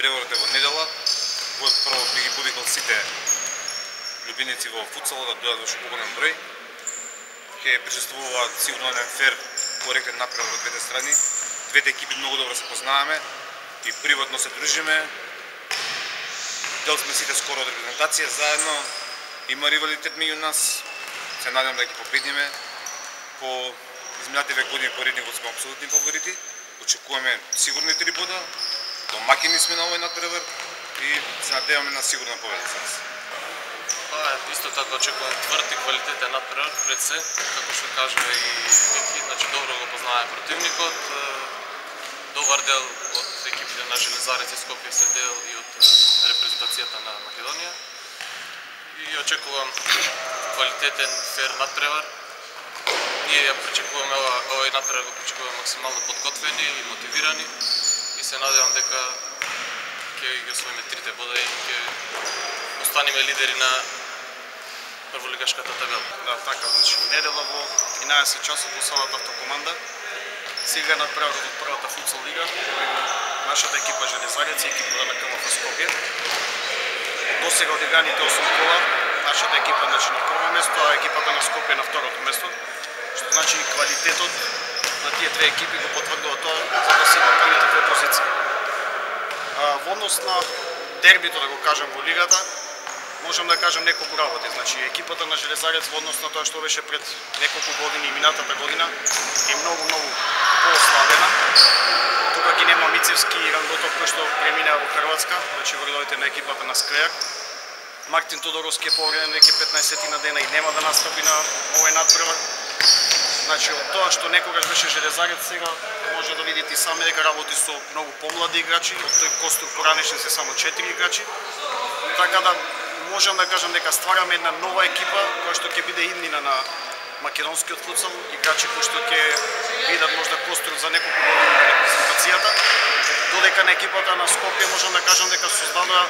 Надпреварот е во недела. Прво би ги повикал сите љубеници во футсалот да дојдат во што поголем број. Ќе присуствуваат сигурно еден фер, коректен надпревар од двете страни. Двете екипи многу добро се познаваме и приватно се дружиме. Дел сме сите скоро од репрезентација заедно. Има ривалитет меѓу нас. Се надевам да ги победиме. По изминативе години поредникот сме апсолутни фаворити. Очекуваме сигурни 3 бода. Домаќини сме на овој надпревар и се надеваме на сигурна победа за нас. Исто така очекувам тврд и квалитетен надпревар пред се, како што кажа и Мики, значи добро го познаваме противникот. Добар дел од екипите на Железарец и Скопје се дел и од репрезентацијата на Македонија. И очекувам квалитетен фер надпревар. Ние ја пречекуваме овој надпревар го пречекуваме максимално подготвени и мотивирани и се надевам дека ќе ги освоиме 3 бода и ќе останеме лидери на прволигашката табела. Да, така, значи недела во 11 часот во салата Автокоманда сега надпреварот од првата футсал лига. Нашата екипа Железарец и екипата на КМФ Скопје. Досега одиграните 8 кола, нашата екипа значи на прво место, а екипата на Скопје на второто место. Што значи квалитетот на тие две екипи го потврдува тоа за да се има првите две позиции. Во однос на дербито, да го кажам, во лигата, можам да кажам неколку работи. Значи екипата на Железарец во однос на тоа што беше пред неколку години и минатата година е многу поослабена. Тука ги нема Мицевски и Ранготов кој што преминаа во Хрватска, значи во редовите на екипата на Скрејак. Мартин Тодоровски е повреден веќе 15 дена и нема да настапи на овој надпревар. Значи од тоа што некогаш беше Железарец, сега може да видите и сами дека работи со многу помлади играчи, од тој костур поранешен се само 4 играчи. Така да можам да кажам дека ствараме една нова екипа која што ќе биде иднина на македонскиот футсал, играчи кои што ќе бидат можда костур за неколку години на репрезентацијата. Додека на екипата на Скопје можам да кажам дека создадоа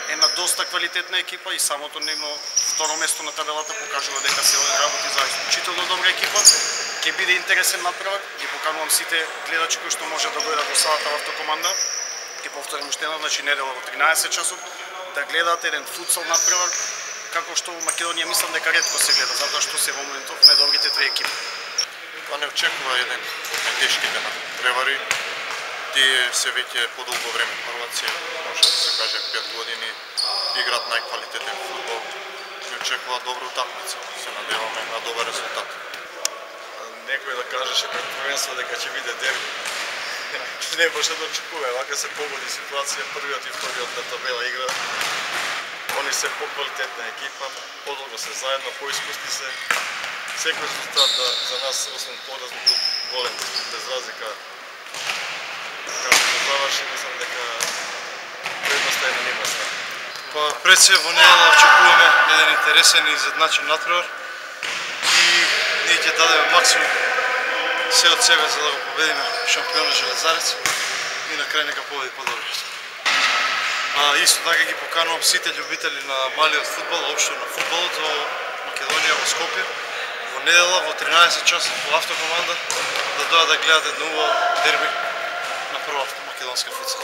една доста квалитетна екипа и самото нивно второ место на табелата покажува дека се работи за исклучително добра екипа. Ќе биде интересен надпревар. Ги поканувам сите гледачи кои што може да дојдат во салата во Автокоманда. Ќе повторим уште една, значи недела во 13 часот да гледаат еден футсал надпревар како што во Македонија мислам дека ретко се гледа, затоа што се во моментов најдобрите две екипи. Па не очекува еден од најтешките надпревари. Тие се веќе подолго време прваци, може да се каже 5 години, играат најквалитетен фудбал. Не очекува добра утакмица, се надеваме на добар резултат. Некој да кажеше пред првенство дека ќе биде дерби. Не може да очекуваме, вака се погоди ситуација, првиот и вториот на табела игра. Они се поквалитетна екипа, подолго се заедно, поискусни се. Секој резултат за нас освен пораз бил голем, без разлика. Како се заврши, мислам дека предноста е на нивна страна. Па пред се во недела очекуваме еден интересен и изедначен надпревар и ние ќе дадеме максимум се од себе за да го победиме шампионот Железарец и на крај нека победи подобриот. Исто така ги поканувам сите љубители на малиот фудбал, општо на фудбалот во Македонија, во Скопје, во недела во 13 часот во Автокоманда да дојдат да гледат едно убаво дерби на првата македонска футсал.